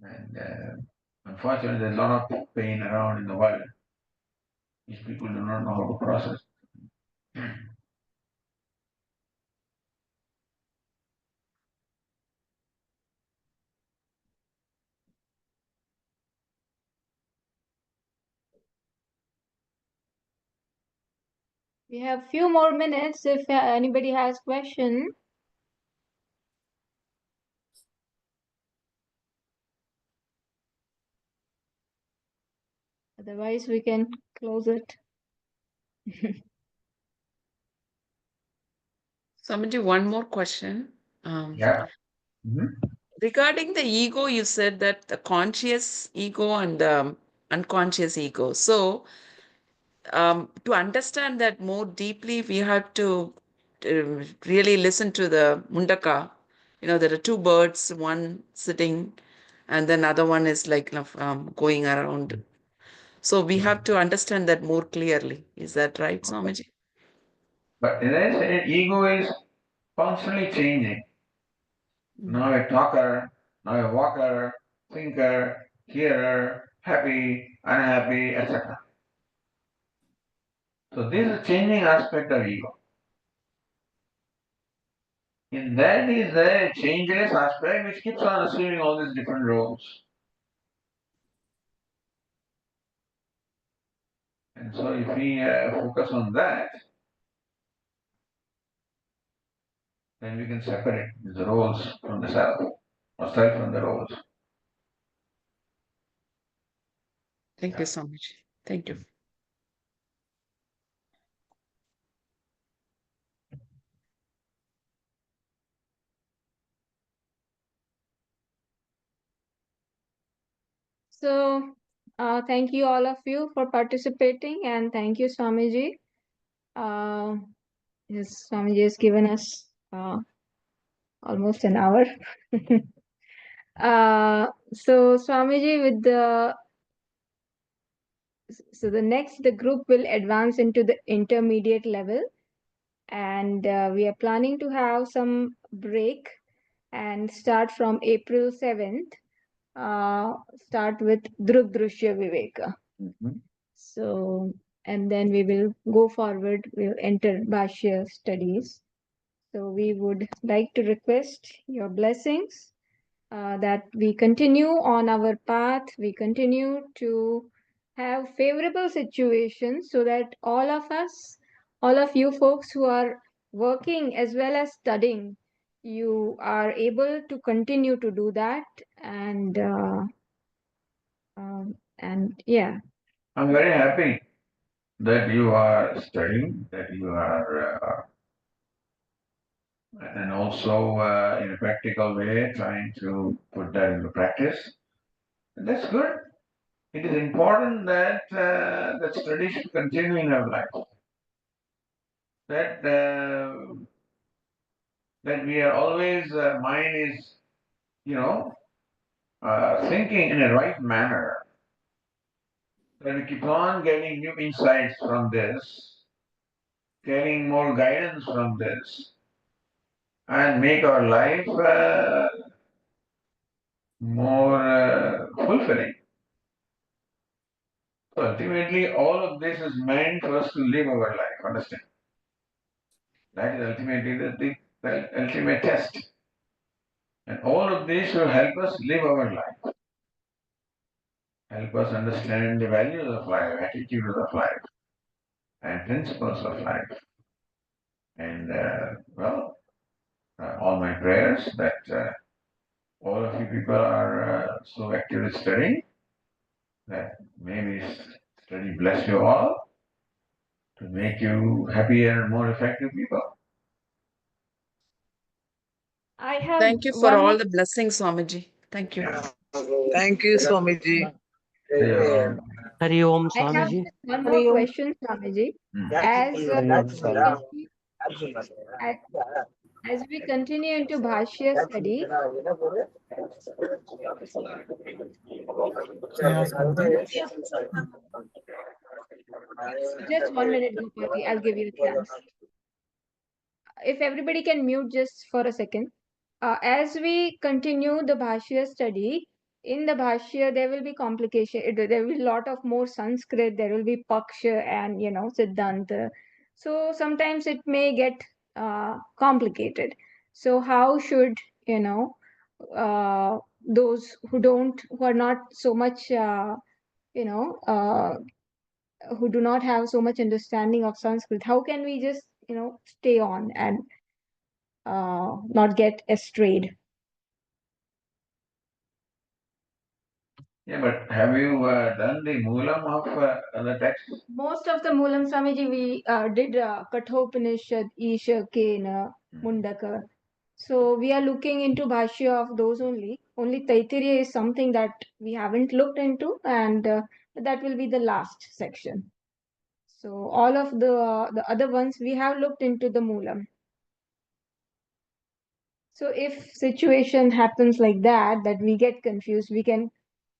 And unfortunately, there's a lot of pain around in the world, which people do not know how to process. We have few more minutes if anybody has question. Otherwise, we can close it. Swamiji, one more question. Yeah. Regarding the ego, you said that the conscious ego and the unconscious ego. So, to understand that more deeply, we have to really listen to the mundaka. There are two birds, one sitting, and then other one is like going around. So we have to understand that more clearly. Is that right, Swamiji? But as I said, ego is constantly changing. Now a talker, now a walker, thinker, hearer, happy, unhappy, etc. So this is a changing aspect of ego. In that is a changeless aspect which keeps on assuming all these different roles. And so if we focus on that, then we can separate the roles from the self, or self from the roles. Thank you so much. Thank you. So, thank you all of you for participating, and thank you, Swamiji. Yes, Swamiji has given us almost an hour. So Swamiji, the group will advance into the intermediate level, and we are planning to have some break and start from April 7th. Start with Druk Drushya Viveka. So, and then we will go forward, we'll enter Bhashya studies. So we would like to request your blessings that we continue on our path, we continue to have favorable situations so that all of us, all of you folks who are working as well as studying, you are able to continue to do that. And yeah. I'm very happy that you are studying, that you are, and also in a practical way trying to put that into practice. That's good. It is important that that study should continue in our life. That that we are always mind is, thinking in a right manner. That we keep on getting new insights from this, getting more guidance from this, and make our life more fulfilling. So ultimately, all of this is meant for us to live our life. Understand? That is ultimately the ultimate test. And all of this will help us live our life, help us understand the values of life, attitudes of life, and principles of life. And all my prayers that all of you people are so actively studying, that maybe study bless you all to make you happier and more effective people. I have Thank you for one all more. the blessings, Swamiji. Thank you. Thank you, Swamiji. Hari Om I have Swamiji. just one more question, Swamiji. As as, as we continue into Bhashya study, just 1 minute, Gopati, I'll give you a chance. If everybody can mute just for a second. As we continue the Bhashya study, in the Bhashya there will be complication. There will be a lot of more Sanskrit. There will be Paksha and Siddhanta. So sometimes it may get complicated. So how should those who are not so much you know who do not have so much understanding of Sanskrit, how can we just stay on and not get strayed? Yeah, but have you done the moolam of the text? Most of the Moolam Swamiji we did Kathopanishad, Isha, Kena, Mundaka. So we are looking into Bhashya of those only. Only Taittiriya is something that we haven't looked into, and that will be the last section. So all of the other ones we have looked into the Moolam. So if situation happens like that we get confused, we can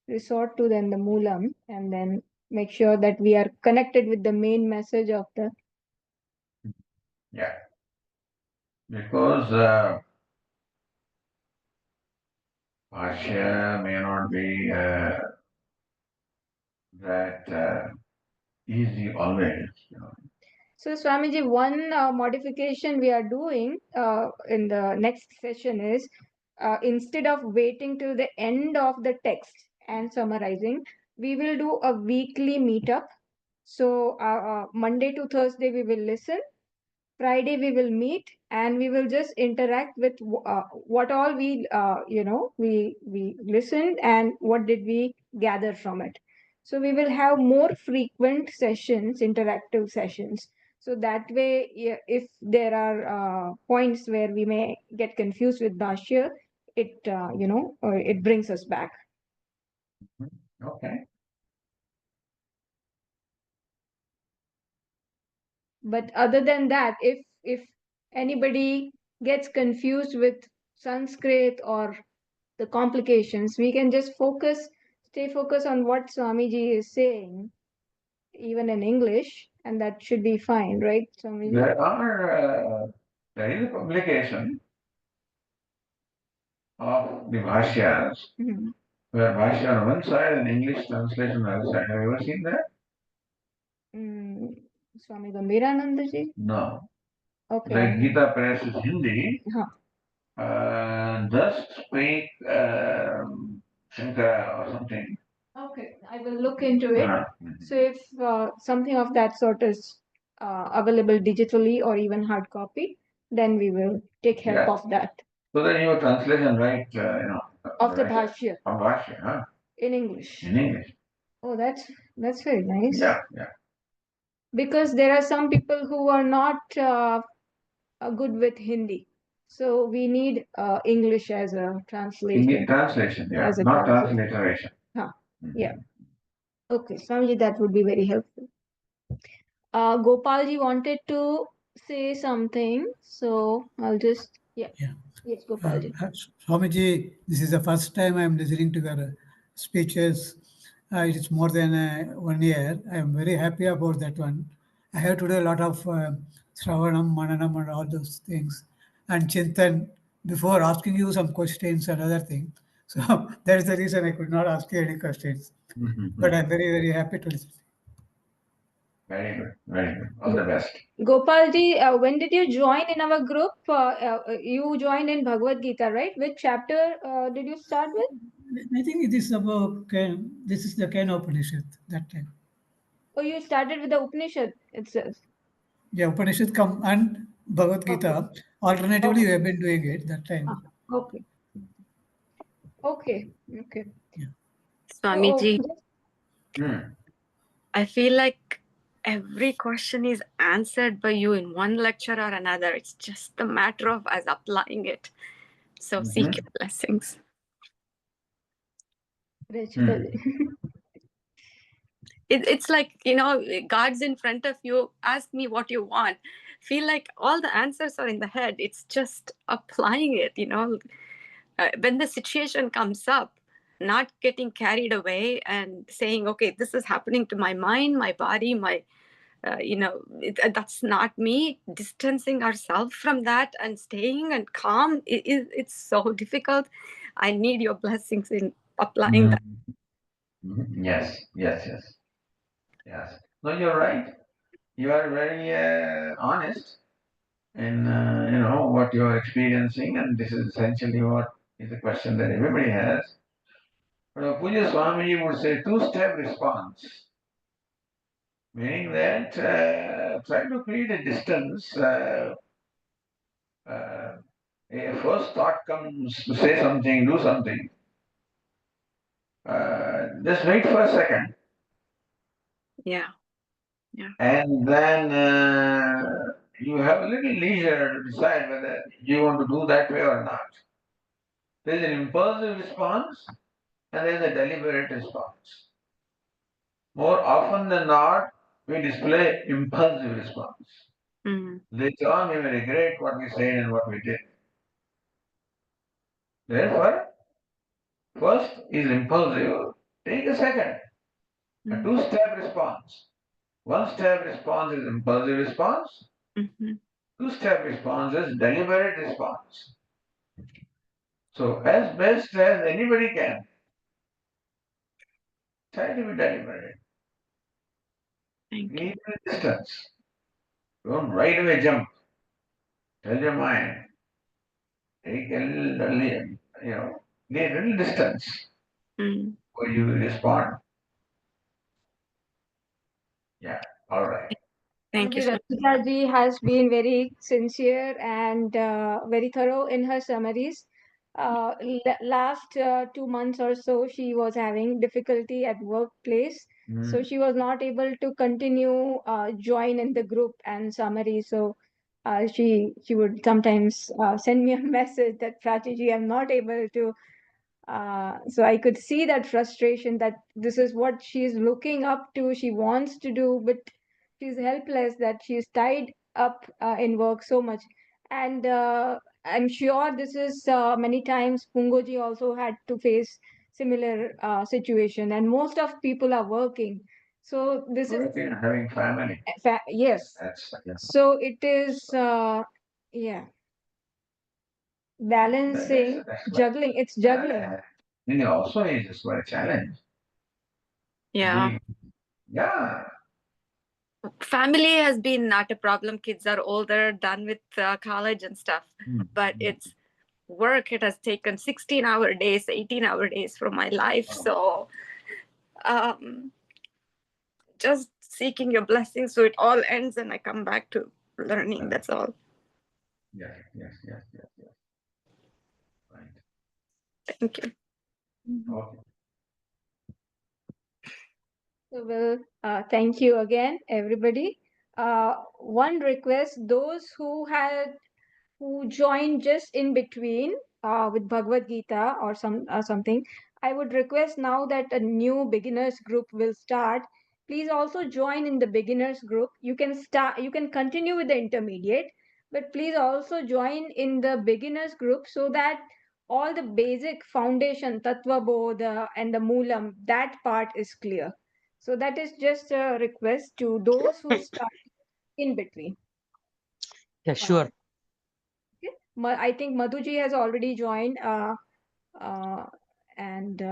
resort to then the Moolam and then make sure that we are connected with the main message of the. Yeah. Because Bhashya may not be that easy always. So Swamiji, one modification we are doing in the next session is instead of waiting till the end of the text and summarizing, we will do a weekly meetup. So Monday to Thursday we will listen, Friday we will meet and we will just interact with what all we listened and what did we gather from it. So we will have more frequent sessions, interactive sessions. So that way, if there are points where we may get confused with Bhashya, it brings us back. Okay. But other than that, if anybody gets confused with Sanskrit or the complications, we can just stay focused on what Swamiji is saying, even in English, and that should be fine, right, Swamiji? There is a publication of the Bhashyas, where Bhashya on one side and English translation on the other side. Have you ever seen that? Swami Gambhirananda ji? No. Okay. Like Gita Press is Hindi. Huh. Just speak Shankara or something. Okay, I will look into it. Mhm. So if something of that sort is available digitally or even hard copy, then we will take help Yeah. of that. So then your translation, right? Of the right, Bhashya of Bhashya, huh? in English. In English. Oh, that's very nice. Yeah, yeah. Because there are some people who are not good with Hindi. So we need English as a translation. Translation, yeah. As a Not translation. transliteration. Huh. Mhm. Yeah. Okay, Swamiji, that would be very helpful. Gopalji wanted to say something, so I'll just Yeah. Yes, Gopalji. Swamiji, this is the first time I'm listening to your speeches. It is more than 1 year. I am very happy about that one. I have to do a lot of Shravanam, Mananam, and all those things, and Chintan before asking you some questions and other things. So that is the reason I could not ask you any questions. Mhm. But I'm very, very happy to listen. Very good, very good. All the best. Gopalji, when did you join in our group? You joined in Bhagavad Gita, right? Which chapter did you start with? I think it is about this is the Kenopanisad that time. Oh, you started with the Upanishad itself. Yeah, Upanishad come and Bhagavad Gita. Alternatively, you have been doing it that time. Okay. Okay. Okay. Yeah. Swamiji, Hmm. I feel like every question is answered by you in one lecture or another. It's just a matter of us applying it. So seek your blessings. It's like, God's in front of you. Ask me what you want. Feel like all the answers are in the head. It's just applying it, when the situation comes up, not getting carried away and saying, okay, this is happening to my mind, my body, that's not me. Distancing ourselves from that and staying and calm, it's so difficult. I need your blessings in applying that. Yes, yes, yes. Yes. No, you're right. You are very honest in what you are experiencing, and this is essentially what is the question that everybody has. But Pujya Swamiji would say two-step response, meaning that try to create a distance. A first thought comes to say something, do something. Just wait for a second. Yeah. Yeah. And then you have a little leisure to decide whether you want to do that way or not. There's an impulsive response and there's a deliberate response. More often than not, we display impulsive response. Later on, we may regret what we said and what we did. Therefore, first is impulsive, take a second, a two-step response. One-step response is impulsive response. Two-step response is deliberate response. So as best as anybody can, try to be deliberate. Keep a distance. Don't right away jump. Tell your mind. Take a little, get a little distance before you respond. Yeah, all right. Thank you. Rachita ji has been very sincere and very thorough in her summaries. Last 2 months or so, she was having difficulty at workplace, so she was not able to continue join in the group and summary. So she would sometimes send me a message that Prachi ji, I'm not able to. So I could see that frustration that this is what she's looking up to, she wants to do, but she's helpless that she's tied up in work so much. And I'm sure this is many times Pungoji also had to face similar situation, and most of people are working. So this is having family. Yes. So it is yeah, balancing, juggling. It's juggling. And also is quite a challenge. Yeah. Yeah. family has been not a problem. Kids are older, done with college and stuff. But it's work. It has taken 16-hour days, 18-hour days from my life. So just seeking your blessings so it all ends and I come back to learning. That's all. Yes. Right. Thank you. Okay. So, well, thank you again, everybody. One request: those who joined just in between with Bhagavad Gita or something, I would request now that a new beginners group will start. Please also join in the beginners group. You can continue with the intermediate, but please also join in the beginners group so that all the basic foundation, Tattva Bodha and the Moolam, that part is clear. So that is just a request to those who start in between. Yeah, sure. Okay. I think Madhuji has already joined. And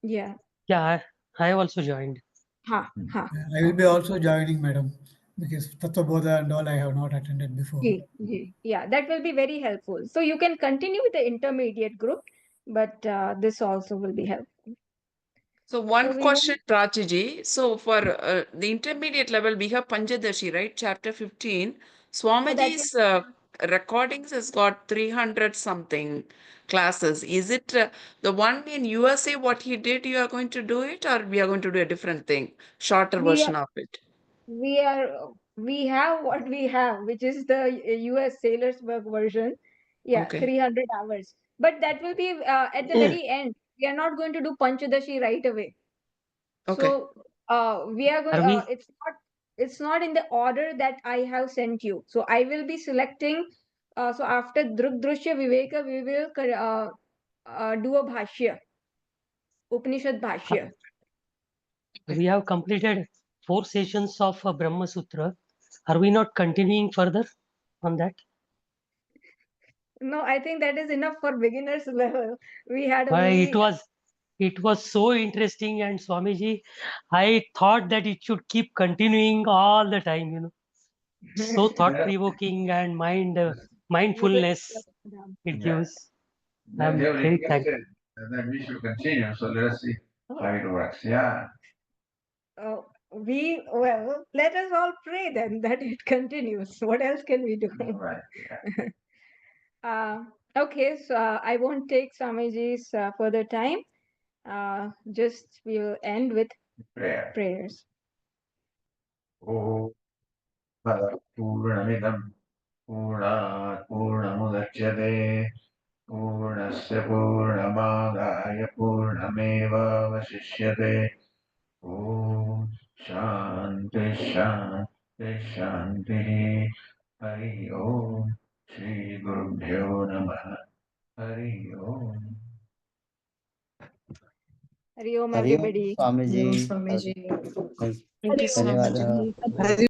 yeah. Yeah, I have also joined. Ha. I will be also joining, madam, because Tattva Bodha and all I have not attended before. Yeah, that will be very helpful. So you can continue with the intermediate group, but this also will be helpful. So one we question, Rajiji. So for the intermediate level, we have Panchadashi, right? Chapter 15. Swamiji's recordings has got 300 something classes. Is it the one in USA, what he did, you are going to do it, or we are going to do a different thing, shorter version of it? We have what we have, which is the US Sailorsburg version. Yeah, Okay. 300 hours. But that will be at the very end. We are not going to do Panchadashi right away. Okay. So we are going. Are we? It's not in the order that I have sent you. So I will be selecting. So after Drugdrushya Viveka, we will do a bhashya, Upanishad bhashya. We have completed 4 sessions of Brahma Sutra. Are we not continuing further on that? No, I think that is enough for beginners level. We had a Why, very. it was so interesting, and Swamiji, I thought that it should keep continuing all the time, you know. So thought-provoking and mindfulness it gives. I'm They have very thankful. requested that we should continue. So let us see how it works. Yeah. Let us all pray then that it continues. What else can we do? Right. Yeah. Okay, so I won't take Swamiji's further time. Just we will end with prayers. Oh, Purnamidam Purnat Purnamudachyate Purnasya Purnamadaya Purnameva Vasishyate Om Shanti Shanti Shanti Hari Om Shri Gurubhyo Namaha Hari Om. Hari Om, everybody. Swamiji. Swamiji. Thank you so much. ధన్యవాదాలు.